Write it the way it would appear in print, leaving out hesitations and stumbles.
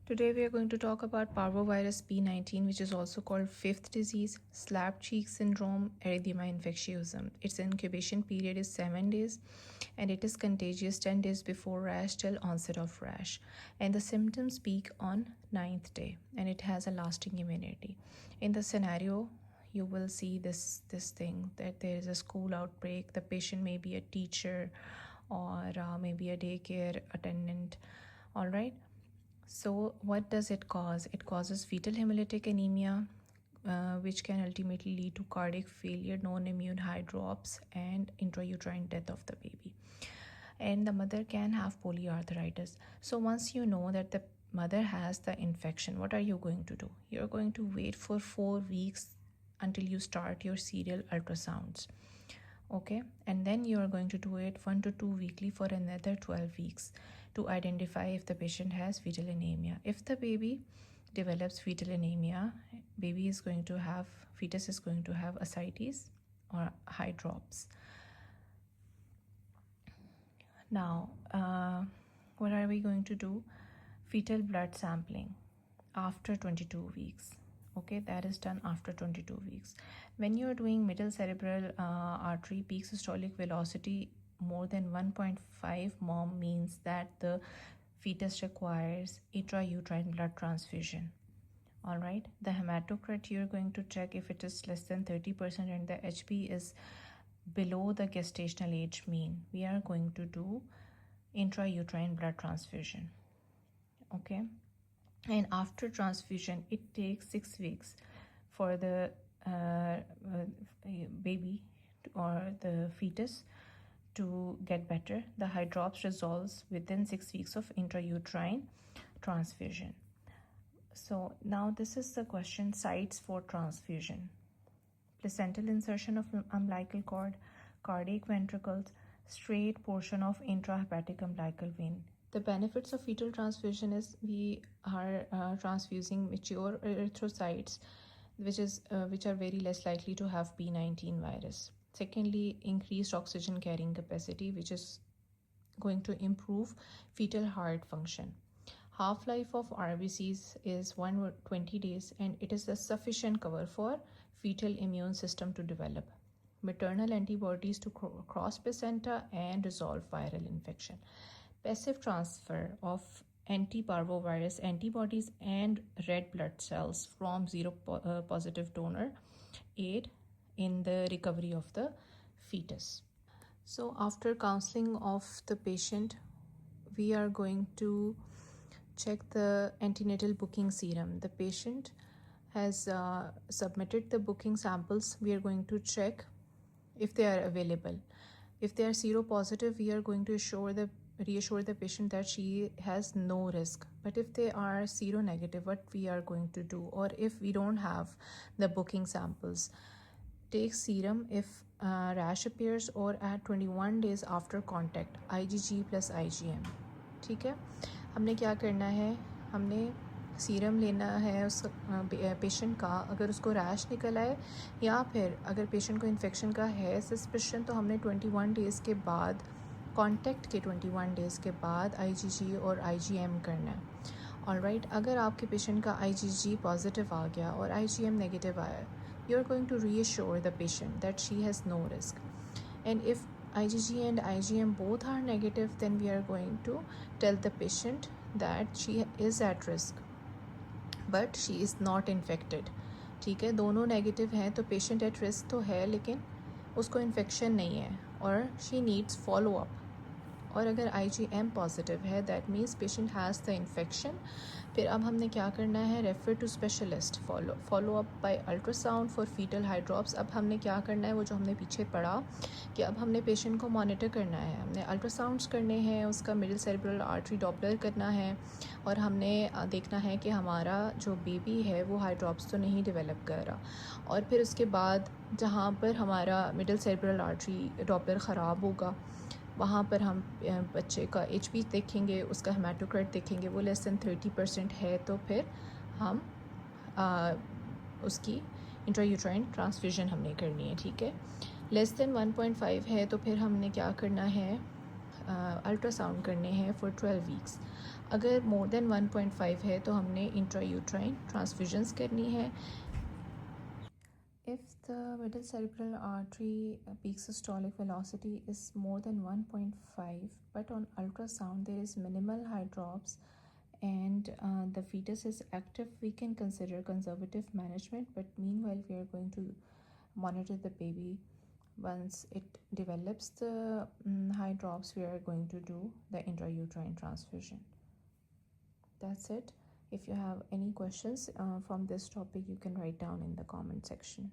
Today we are going to talk about Parvovirus B19, which is also called fifth disease, slap cheek syndrome, erythema infectiosum. Its incubation period is 7 days and it is contagious 10 days before rash till onset of rash. And the symptoms peak on 9th day and it has a lasting immunity. In the scenario, you will see this thing that there is a school outbreak. The patient may be a teacher or maybe a daycare attendant. All right. So, what does it cause? It causes fetal hemolytic anemia, which can ultimately lead to cardiac failure, non-immune high drops, and intrauterine death of the baby. And the mother can have polyarthritis. So, once you know that the mother has the infection, what are you going to do? You're going to wait for 4 weeks until you start your serial ultrasounds. Okay, and then you are going to do it 1 to 2 weekly for another 12 weeks to identify if the patient has fetal anemia. If the baby develops fetal anemia, fetus is going to have ascites or high drops. Now, what are we going to do? Fetal blood sampling after 22 weeks. Okay, that is done after 22 weeks. When you are doing middle cerebral artery peak systolic velocity more than 1.5 mom means that the fetus requires intrauterine blood transfusion. All right, the hematocrit you're going to check if it is less than 30% and the HB is below the gestational age mean. We are going to do intrauterine blood transfusion. Okay, and after transfusion it takes 6 weeks for the baby or the fetus to get better. The high drops resolves within 6 weeks of intrauterine transfusion. So now this is the question: sites for transfusion: placental insertion of umbilical cord, cardiac ventricles, straight portion of intrahepatic umbilical vein. The benefits of fetal transfusion is we are transfusing mature erythrocytes, which are very less likely to have B19 virus. Secondly, increased oxygen carrying capacity, which is going to improve fetal heart function. Half-life of RBCs is 120 days and it is a sufficient cover for fetal immune system to develop. Maternal antibodies to cross placenta and resolve viral infection. Passive transfer of anti-parvovirus antibodies and red blood cells from positive donor aid in the recovery of the fetus. So after counseling of the patient, we are going to check the antenatal booking serum. The patient has submitted the booking samples. We are going to check if they are available. If they are seropositive, we are going to reassure the patient that she has no risk. But if they are seronegative, what we are going to do, or if we don't have the booking samples, take serum if rash appears or at 21 days after contact, IgG plus IgM. ठीक है, हमने क्या करना है, हमने serum लेना है उस पेशेंट का. अगर उसको रैश निकल आए या फिर अगर पेशेंट को इन्फेक्शन का है सस्पिशन, तो हमने 21 डेज़ के बाद, कॉन्टैक्ट के 21 डेज़ के बाद IgG और IgM करना है. ऑलराइट, अगर आपके पेशेंट का IgG पॉजिटिव आ गया और IgM नेगेटिव आया, you are going to reassure the patient that she has no risk. And if IgG and IgM both are negative, then we are going to tell the patient that she is at risk but she is not infected. ठीक है, दोनों negative हैं तो patient at risk तो है लेकिन उसको infection नहीं है और शी नीड्स फॉलो अप. और अगर IgM पॉजिटिव है, that means patient has the infection. फिर अब हमने क्या करना है, refer to specialist, follow up by ultrasound for fetal hydrops. अब हमने क्या करना है, वो जो हमने पीछे पढ़ा कि अब हमने पेशेंट को मॉनिटर करना है, हमने अल्ट्रासाउंड्स करने हैं, उसका मिडिल सेरेब्रल आर्टरी डॉपलर करना है और हमने देखना है कि हमारा जो बेबी है वो हाई ड्रॉप्स तो नहीं डेवलप कर रहा. और फिर उसके बाद जहाँ पर हमारा मिडिल सेरेब्रल आर्टरी डॉपलर ख़राब होगा वहाँ पर हम बच्चे का HB देखेंगे, उसका हेमाटोक्राइट देखेंगे, वो लेस दैन 30% है तो फिर हम उसकी इंट्रायूट्राइन ट्रांसफ्यूजन हमने करनी है. ठीक है, लेस दैन 1.5 है तो फिर हमने क्या करना है, अल्ट्रासाउंड करने हैं फॉर 12 वीक्स। अगर मोर देन 1.5 है तो हमने इंट्रायूट्राइन ट्रांसफ्यूजन्स करनी है। If the middle cerebral artery peak systolic velocity is more than 1.5, but on ultrasound there is minimal high drops and the fetus is active, we can consider conservative management. But meanwhile, we are going to monitor the baby. Once it develops the high drops, we are going to do the intrauterine transfusion. That's it. If you have any questions from this topic, you can write down in the comment section.